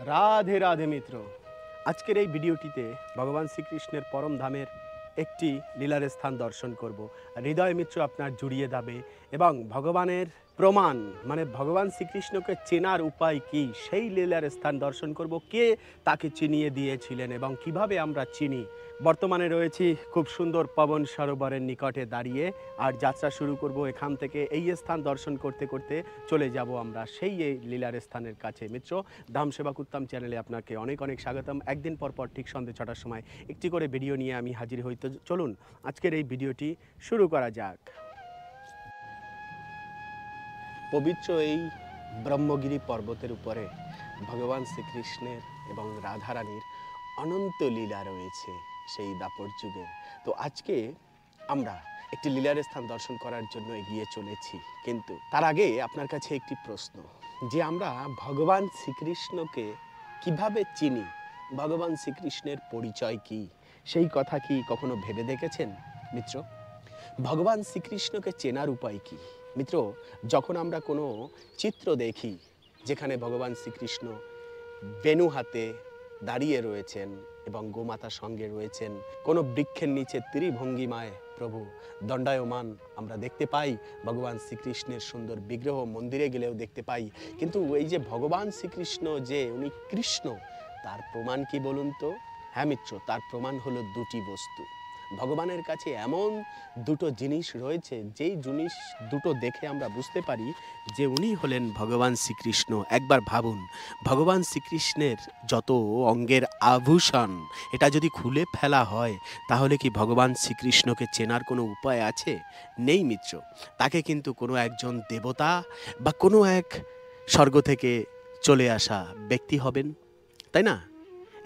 রাধে রাধে মিত্র, আজকের এই ভিডিওটিতে ভগবান শ্রীকৃষ্ণের পরম ধামের একটি লীলার স্থান দর্শন করব। হৃদয় মিত্র আপনার জুড়িয়ে যাবে এবং ভগবানের প্রমাণ মানে ভগবান শ্রীকৃষ্ণকে চেনার উপায় কি সেই লীলার স্থান দর্শন করব। কে তাকে চিনিয়ে দিয়েছিলেন এবং কিভাবে আমরা চিনি। বর্তমানে রয়েছি খুব সুন্দর পবন সরোবরের নিকটে দাঁড়িয়ে, আর যাত্রা শুরু করব এখান থেকে। এই স্থান দর্শন করতে করতে চলে যাব আমরা সেই এই লীলার স্থানের কাছে। মিত্র, ধাম সেবক উত্তম চ্যানেলে আপনাকে অনেক অনেক স্বাগতম। একদিন পর পর ঠিক সন্ধ্যে 6টার সময় একটি করে ভিডিও নিয়ে আমি হাজির হই। তো চলুন আজকের এই ভিডিওটি শুরু করা যাক। পবিত্র এই ব্রহ্মগিরি পর্বতের উপরে ভগবান শ্রীকৃষ্ণের এবং রাধারানীর অনন্ত লীলা রয়েছে সেই দাপর যুগের। তো আজকে আমরা একটি লীলার স্থান দর্শন করার জন্য এগিয়ে চলেছি, কিন্তু তার আগে আপনার কাছে একটি প্রশ্ন, যে আমরা ভগবান শ্রীকৃষ্ণকে কিভাবে চিনি, ভগবান শ্রীকৃষ্ণের পরিচয় কি, সেই কথা কি কখনো ভেবে দেখেছেন মিত্র? ভগবান শ্রীকৃষ্ণকে চেনার উপায় কি? মিত্র, যখন আমরা কোনো চিত্র দেখি যেখানে ভগবান শ্রীকৃষ্ণ বেণু হাতে দাঁড়িয়ে রয়েছেন এবং গোমাতার সঙ্গে রয়েছেন, কোনো বৃক্ষের নিচে ত্রিভঙ্গিমায় প্রভু দণ্ডায়মান আমরা দেখতে পাই, ভগবান শ্রীকৃষ্ণের সুন্দর বিগ্রহ মন্দিরে গেলেও দেখতে পাই, কিন্তু এই যে ভগবান শ্রীকৃষ্ণ যে উনি কৃষ্ণ, তার প্রমাণ কি বলুন তো? হ্যাঁ মিত্র, তার প্রমাণ হলো দুটি বস্তু। ভগবানের কাছে এমন দুটো জিনিস রয়েছে, যেই জিনিস দুটো দেখে আমরা বুঝতে পারি যে উনি হলেন ভগবান শ্রীকৃষ্ণ। একবার ভাবুন, ভগবান শ্রীকৃষ্ণের যত অঙ্গের আভূষণ, এটা যদি খুলে ফেলা হয় তাহলে কি ভগবান শ্রীকৃষ্ণকে চেনার কোনো উপায় আছে? নেই মিত্র। তাকে কিন্তু কোনো একজন দেবতা বা কোনো এক স্বর্গ থেকে চলে আসা ব্যক্তি হবেন, তাই না?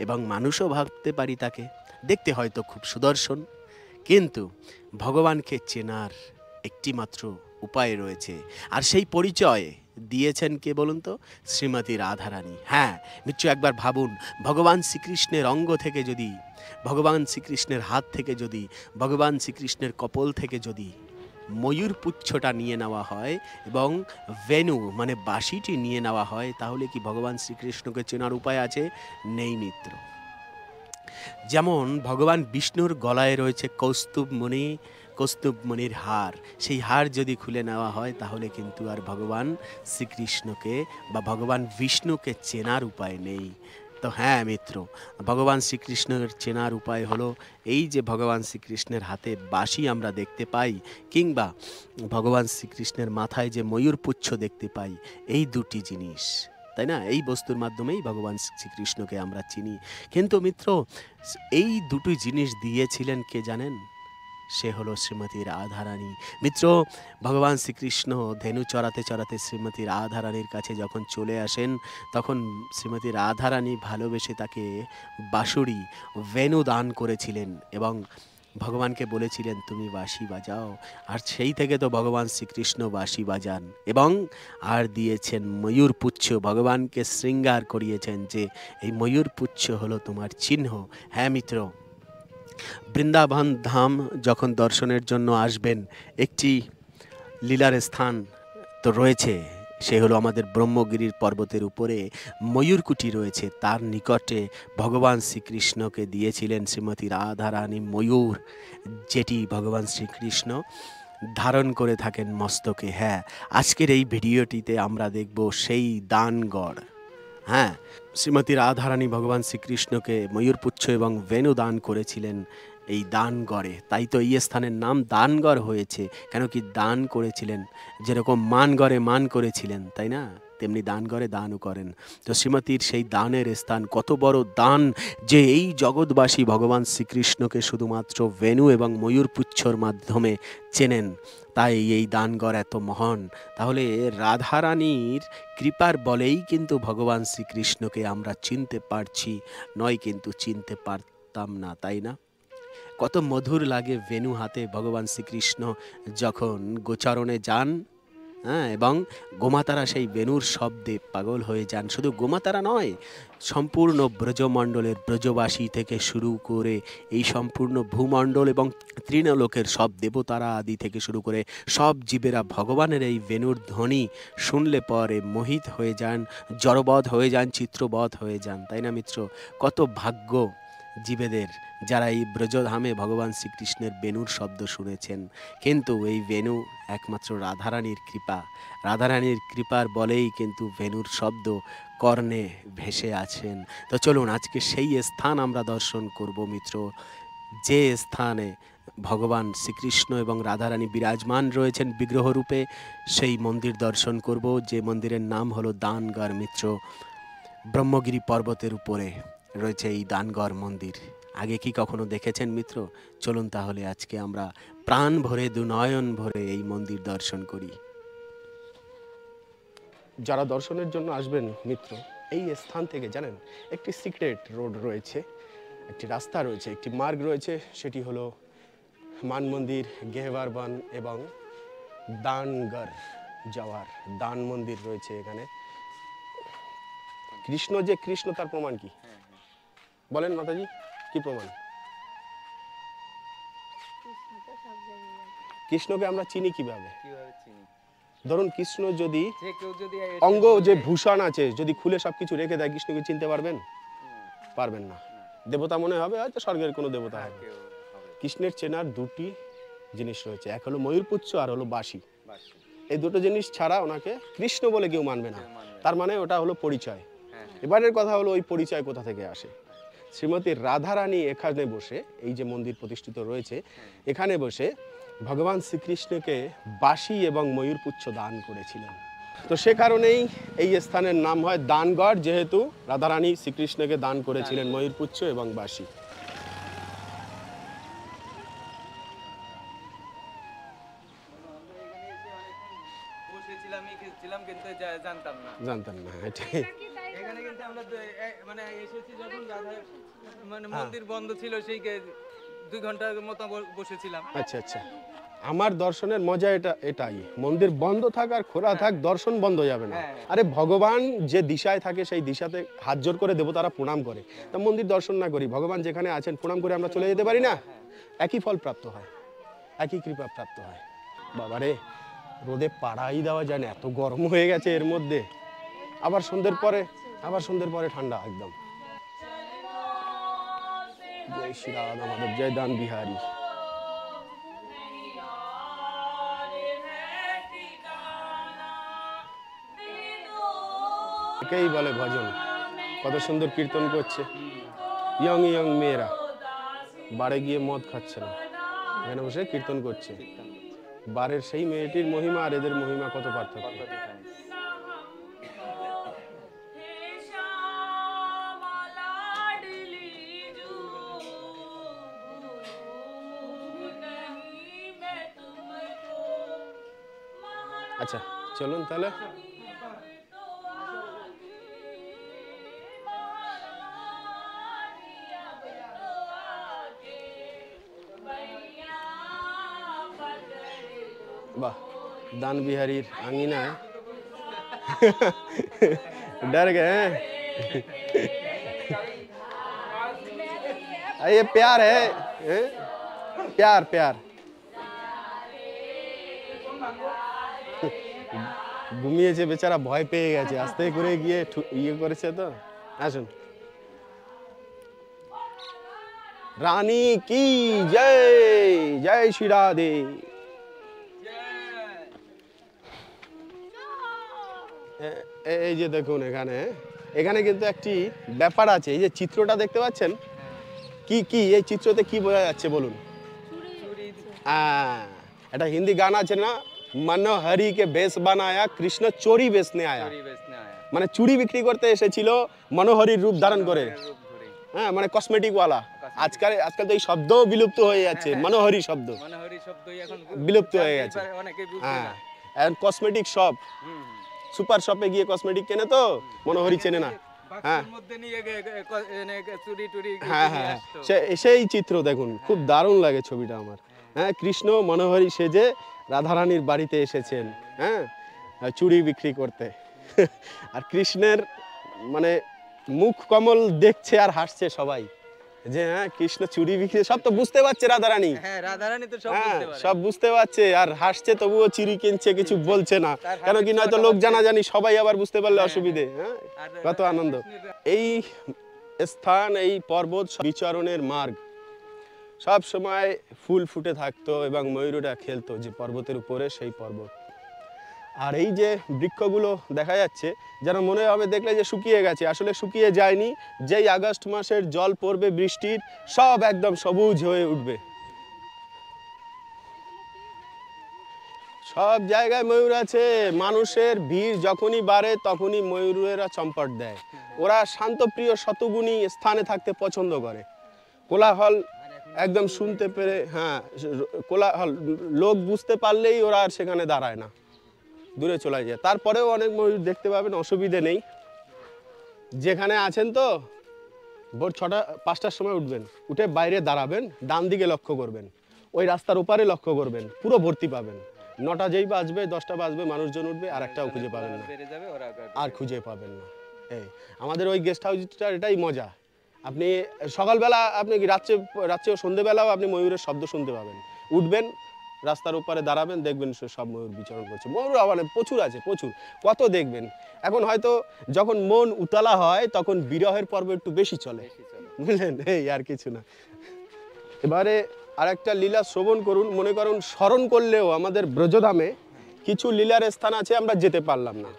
এবং মানুষও ভাবতে পারি তাকে দেখতে হয়তো খুব সুদর্শন, কিন্তু ভগবানকে চেনার একটি মাত্র উপায় রয়েছে, আর সেই পরিচয় দিয়েছেন কে বলুন তো? শ্রীমতী রাধারানী। হ্যাঁ মিত্র, একবার ভাবুন, ভগবান শ্রীকৃষ্ণের অঙ্গ থেকে যদি, ভগবান শ্রীকৃষ্ণের হাত থেকে যদি, ভগবান শ্রীকৃষ্ণের কপল থেকে যদি ময়ূর পুচ্ছটা নিয়ে নেওয়া হয় এবং ভেনু মানে বাঁশিটি নিয়ে নেওয়া হয়, তাহলে কি ভগবান শ্রীকৃষ্ণকে চেনার উপায় আছে? নেই মিত্র। যেমন ভগবান বিষ্ণুর গলায় রয়েছে কৌস্তুভমণির হার, সেই হার যদি খুলে নেওয়া হয় তাহলে কিন্তু আর ভগবান শ্রীকৃষ্ণকে বা ভগবান বিষ্ণুকে চেনার উপায় নেই। তো হ্যাঁ মিত্র, ভগবান শ্রীকৃষ্ণের চেনার উপায় হলো এই যে ভগবান শ্রীকৃষ্ণের হাতে বাঁশি আমরা দেখতে পাই, কিংবা ভগবান শ্রীকৃষ্ণের মাথায় যে ময়ূরপুচ্ছ দেখতে পাই, এই দুটি জিনিস, তাই না? এই বস্তুর মাধ্যমেই ভগবান শ্রীকৃষ্ণকে আমরা চিনি। কিন্তু মিত্র, এই দুটি জিনিস দিয়েছিলেন কে জানেন? সে হলো শ্রীমতী রাধারানী। মিত্র, ভগবান শ্রীকৃষ্ণ ধেনু চড়াতে চড়াতে শ্রীমতী রাধারানীর কাছে যখন চলে আসেন, তখন শ্রীমতী রাধারানী ভালোবেসে তাকে বাঁশুড়ি ভেনু দান করেছিলেন এবং ভগবানকে বলেছিলেন তুমি বাঁশি বাজাও। আর সেই থেকে তো ভগবান শ্রীকৃষ্ণ বাঁশি বাজান এবং আর দিয়েছেন ময়ূরপুচ্ছ, ভগবানকে শৃঙ্গার করিয়েছেন যে এই ময়ূরপুচ্ছ হলো তোমার চিহ্ন। হ্যাঁ মিত্র, বৃন্দাবন ধাম যখন দর্শনের জন্য আসবেন, একটি লীলার স্থান তো রয়েছে, সে হলো আমাদের ব্রহ্মগিরির পর্বতের উপরে ময়ূরকুটি রয়েছে, তার নিকটে ভগবান শ্রীকৃষ্ণকে দিয়েছিলেন শ্রীমতী রাধারানী ময়ূর, যেটি ভগবান শ্রীকৃষ্ণ ধারণ করে থাকেন মস্তকে। হ্যাঁ, আজকের এই ভিডিওটিতে আমরা দেখব সেই দানগড়। হ্যাঁ, শ্রীমতী রাধারানী ভগবান শ্রীকৃষ্ণকে ময়ূরপুচ্ছ এবং ভেনু দান করেছিলেন এই দানগড়ে, তাই তো এই স্থানের নাম দানগড় হয়েছে। কেন কি দান করেছিলেন, যেরকম মানগড়ে মান করেছিলেন, তাই না? তেমনি দানগড়ে দানও করেন। তো শ্রীমতীর সেই দানের স্থান কত বড় দান যে এই জগৎবাসী ভগবান শ্রীকৃষ্ণকে শুধুমাত্র ভেনু এবং ময়ূরপুচ্ছর মাধ্যমে চেনেন, তাই এই দানগড় এত মহান। তাহলে রাধারানীর কৃপার বলেই কিন্তু ভগবান শ্রীকৃষ্ণকে আমরা চিনতে পারছি, নয় কিন্তু চিনতে পারতাম না, তাই না? কত মধুর লাগে ভেনু হাতে ভগবান শ্রীকৃষ্ণ যখন গোচারণে যান, হ্যাঁ, এবং গোমাতারা সেই বেণুর শব্দে পাগল হয়ে যান। শুধু গোমাতারা নয়, সম্পূর্ণ ব্রজমণ্ডলের ব্রজবাসী থেকে শুরু করে এই সম্পূর্ণ ভূমণ্ডল এবং তৃণলোকের সব দেবতারা আদি থেকে শুরু করে সব জীবেরা ভগবানের এই বেণুর ধ্বনি শুনলে পরে মোহিত হয়ে যান, জড়বৎ হয়ে যান, চিত্রবৎ হয়ে যান। তাই না মিত্র? কত ভাগ্য জীবেদের যারা এই ব্রজধামে ভগবান শ্রীকৃষ্ণের বেণুর শব্দ শুনেছেন। কিন্তু এই বেণু একমাত্র রাধারানীর কৃপা। রাধারানীর কৃপার বলেই কিন্তু বেণুর শব্দ কর্ণে ভেসে আছেন। তো চলুন আজকে সেই স্থান আমরা দর্শন করব মিত্র, যে স্থানে ভগবান শ্রীকৃষ্ণ এবং রাধারানী বিরাজমান রয়েছেন বিগ্রহরূপে। সেই মন্দির দর্শন করব, যে মন্দিরের নাম হলো দানগড় মিত্র। ব্রহ্মগিরি পর্বতের উপরে রয়েছে এই দানগড় মন্দির। আগে কি কখনো দেখেছেন মিত্র? চলুন তাহলে আজকে আমরা প্রাণ ভরে দুনয়ন ভরে এই মন্দির দর্শন করি। যারা দর্শনের জন্য আসবেন মিত্র, এই স্থান থেকে জানেন একটি সিক্রেট রোড রয়েছে, একটি রাস্তা রয়েছে, একটি মার্গ রয়েছে। সেটি হলো মান মন্দির, গেহবার বন এবং দানগড় যাওয়ার দান মন্দির রয়েছে এখানে। কৃষ্ণ যে কৃষ্ণ তার প্রমাণ কি বলেন মাতাজি? কি প্রমাণ? কৃষ্ণকে আমরা চিনি কিভাবে? ধরুন কৃষ্ণ যদি অঙ্গ যে ভূষণ আছে যদি খুলে সবকিছু রেখে দেয়, কৃষ্ণকে চিনতে পারবেন? পারবেন না। দেবতা মনে হবে, হয়তো স্বর্গের কোনো দেবতা হবে। কৃষ্ণের চেনার দুটি জিনিস রয়েছে, এক হলো ময়ূরপুচ্ছ আর হলো বাঁশি। এই দুটো জিনিস ছাড়া ওনাকে কৃষ্ণ বলে কেউ মানবে না। তার মানে ওটা হলো পরিচয়। এবারের কথা হলো ওই পরিচয় কোথা থেকে আসে। শ্রীমতী রাধারানী এখানে বসে, এই যে মন্দির প্রতিষ্ঠিত রয়েছে এখানে বসে ভগবান শ্রীকৃষ্ণকে বাঁশি এবং ময়ূরপুচ্ছ দান করেছিলেন। তো সে কারণেই এই স্থানের নাম হয় দানগড়, যেহেতু রাধারানী শ্রীকৃষ্ণকে দান করেছিলেন ময়ূরপুচ্ছ এবং বাঁশি। জানতাম না এটাই। এখানে কিন্তু আমরা মানে এসেছি যখন মানে মন্দির বন্ধ ছিল, সেই 2 ঘন্টার মতো বসেছিলাম। আচ্ছা আচ্ছা, আমার দর্শনের মজা এটাই, মন্দির বন্ধ থাক আর খোলা থাক, দর্শন বন্ধ যাবে না। আরে ভগবান যে দিশায় থাকে সেই দিশাতে হাত জোর করে দেবতারা প্রণাম করে, তা মন্দির দর্শন না করি ভগবান যেখানে আছেন প্রণাম করে আমরা চলে যেতে পারি না? একই ফল প্রাপ্ত হয়, একই কৃপা প্রাপ্ত হয়। বাবারে, রোদে পাড়াই দেওয়া যায় না, এত গরম হয়ে গেছে এর মধ্যে। আবার সন্ধ্যের পরে ঠান্ডা একদম। জয় শ্রী রাধা মাধব, জয় দান বিহারী। একেই বলে ভজন। কত সুন্দর কীর্তন করছে। ইয়ং ইয়ং মেয়েরা বারে গিয়ে মদ খাচ্ছে না, এখানে বসে কীর্তন করছে। বারের সেই মেয়েটির মহিমা আর এদের মহিমা কত পার্থক্য। আচ্ছা চলুন তাহলে। वाह, दान बिहारी आंगीना है। डर गए हैं। ये प्यार है, प्यार प्यार। ঘুমিয়েছে বেচারা, ভয় পেয়ে গেছে, আস্তে করে গিয়ে ইয়ে করেছে। তো আসুন। রানী কি জয়, জয় শ্রী রাধে। এই যে দেখুন এখানে কিন্তু একটি ব্যাপার আছে। এই যে চিত্রটা দেখতে পাচ্ছেন, কি এই চিত্রতে কি বোঝা যাচ্ছে বলুন? এটা হিন্দি গান আছে না, मनोहरी के बेस बनाया कृष्ण चोरी बेचने आया। মানে চুরি বিক্রি করতে এসেছিল মনোহরির রূপ ধারণ করে। হ্যাঁ, মানে কসমেটিক ওয়ালা। আজকাল তো এই শব্দ বিলুপ্ত হয়ে যাচ্ছে, মনোহরি শব্দ বিলুপ্ত হয়ে গেছে। হ্যাঁ, এখন কসমেটিক শপ, সুপার শপে গিয়ে কসমেটিক কেনে, তো মনোহরি চেনে না। হ্যাঁ হ্যাঁ হ্যাঁ, সেই চিত্র দেখুন, খুব দারুণ লাগে ছবিটা আমার। হ্যাঁ, কৃষ্ণ মনোহরি সেজে রাধারানীর বাড়িতে এসেছেন। হ্যাঁ, চুড়ি বিক্রি করতে। আর কৃষ্ণের মানে মুখ কমল দেখছে আর হাসছে সবাই, যে হ্যাঁ কৃষ্ণ চুড়ি বিক্রি, সব তো বুঝতে পারছে রাধারানী, হ্যাঁ রাধারানী তো সব হ্যাঁ বুঝতে পারে। সব বুঝতে পারছে আর হাসছে, তবুও চিড়ি কিনছে, কিছু বলছে না। তার কেন কি হাতের নয়তো ছোঁয়াটা লোক পাচ্ছে। জানাজানি, সবাই আবার বুঝতে পারলে অসুবিধে। হ্যাঁ আর কত আনন্দ। এই স্থান, এই পর্বত বিচরণের মার্গ, সব সময় ফুল ফুটে থাকতো এবং ময়ূররা খেলতো যে পর্বতের উপরে, সেই পর্বত। আর এই যে বৃক্ষগুলো দেখা যাচ্ছে, যেন মনে হবে দেখলে যে শুকিয়ে গেছে, আসলে শুকিয়ে যায়নি। যেই আগস্ট মাসের জল পড়বে বৃষ্টির, সব একদম সবুজ হয়ে উঠবে। সব জায়গায় ময়ূর আছে। মানুষের ভিড় যখনই বাড়ে তখনই ময়ূরেরা চম্পট দেয়। ওরা শান্তপ্রিয় শতগুণী স্থানে থাকতে পছন্দ করে। কোলাহল একদম শুনতে পেরে, হ্যাঁ কোলাহল লোক বুঝতে পারলেই ওরা আর সেখানে দাঁড়ায় না, দূরে চলে যায়। তারপরেও অনেক ময়ূর দেখতে পাবেন, অসুবিধে নেই। যেখানে আছেন তো ভোর 5টার সময় উঠবেন, উঠে বাইরে দাঁড়াবেন, ডান দিকে লক্ষ্য করবেন, ওই রাস্তার ওপারে লক্ষ্য করবেন, পুরো ভর্তি পাবেন। 9টা যেই বাজবে, 10টা বাজবে, মানুষজন উঠবে, আর একটাও খুঁজে পাবেন না, বেড়ে যাবে ওরা আর খুঁজে পাবেন না। এই আমাদের ওই গেস্ট হাউসটার এটাই মজা। আপনি সকালবেলা, আপনি কি রাত্রে সন্ধেবেলাও আপনি ময়ূরের শব্দ শুনতে পাবেন। উঠবেন, রাস্তার উপরে দাঁড়াবেন, দেখবেন সব ময়ূর বিচরণ করছে। ময়ূর মানে প্রচুর আছে, প্রচুর, কত দেখবেন। এখন হয়তো যখন মন উতলা হয় তখন বিরহের পর্ব একটু বেশি চলে, বুঝলেন, এই আর কিছু না। এবারে আরেকটা লীলা শ্রবণ করুন। মনে করুন স্মরণ করলেও আমাদের ব্রজধামে কিছু লীলার স্থান আছে আমরা যেতে পারলাম না,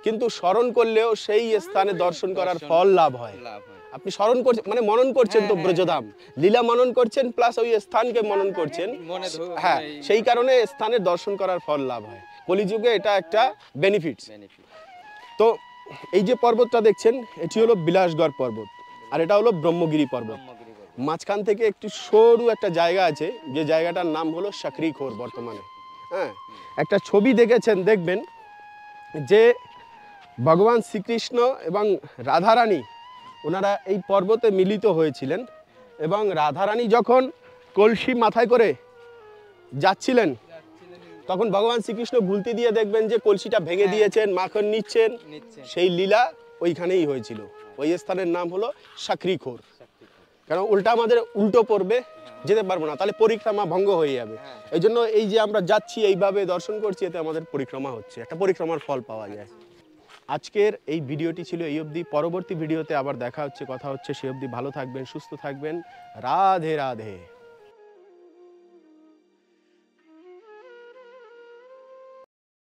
কিন্তু স্মরণ করলেও সেই স্থানে দর্শন করার ফল লাভ হয়। আপনি স্মরণ করছেন মানে মনন করছেন তো ব্রজধাম, লীলা মনন করছেন, প্লাস ওই স্থানকে মনন করছেন, হ্যাঁ সেই কারণে স্থানের দর্শন করার ফল লাভ হয়। কলিযুগে এটা একটা বেনিফিটস। তো এই যে পর্বতটা দেখছেন, এটি হলো বিলাসগড় পর্বত, আর এটা হলো ব্রহ্মগিরি পর্বত। মাঝখান থেকে একটু সরু একটা জায়গা আছে, যে জায়গাটার নাম হলো সাকরিখোর বর্তমানে। হ্যাঁ, একটা ছবি দেখেছেন, দেখবেন যে ভগবান শ্রীকৃষ্ণ এবং রাধারানী ওনারা এই পর্বতে মিলিত হয়েছিলেন, এবং রাধারানী যখন কলসি মাথায় করে যাচ্ছিলেন, তখন ভগবান শ্রীকৃষ্ণ ভুলতে দিয়ে দেখবেন যে কলসিটা ভেঙে দিয়েছেন, মাখন নিচ্ছেন। সেই লীলা ওইখানেই হয়েছিল। ওই স্থানের নাম হলো সাকরিখোর। কারণ উল্টা আমাদের উল্টো পড়বে, যেতে পারবো না, তাহলে পরিক্রমা ভঙ্গ হয়ে যাবে। এই জন্য এই যে আমরা যাচ্ছি, এইভাবে দর্শন করছি, এতে আমাদের পরিক্রমা হচ্ছে, একটা পরিক্রমার ফল পাওয়া যায়। আজকের এই ভিডিওটি ছিল এই অবধি। পরবর্তী ভিডিওতে আবার দেখা হচ্ছে, কথা হচ্ছে। সে অবধি ভালো থাকবেন, সুস্থ থাকবেন। রাধে রাধে।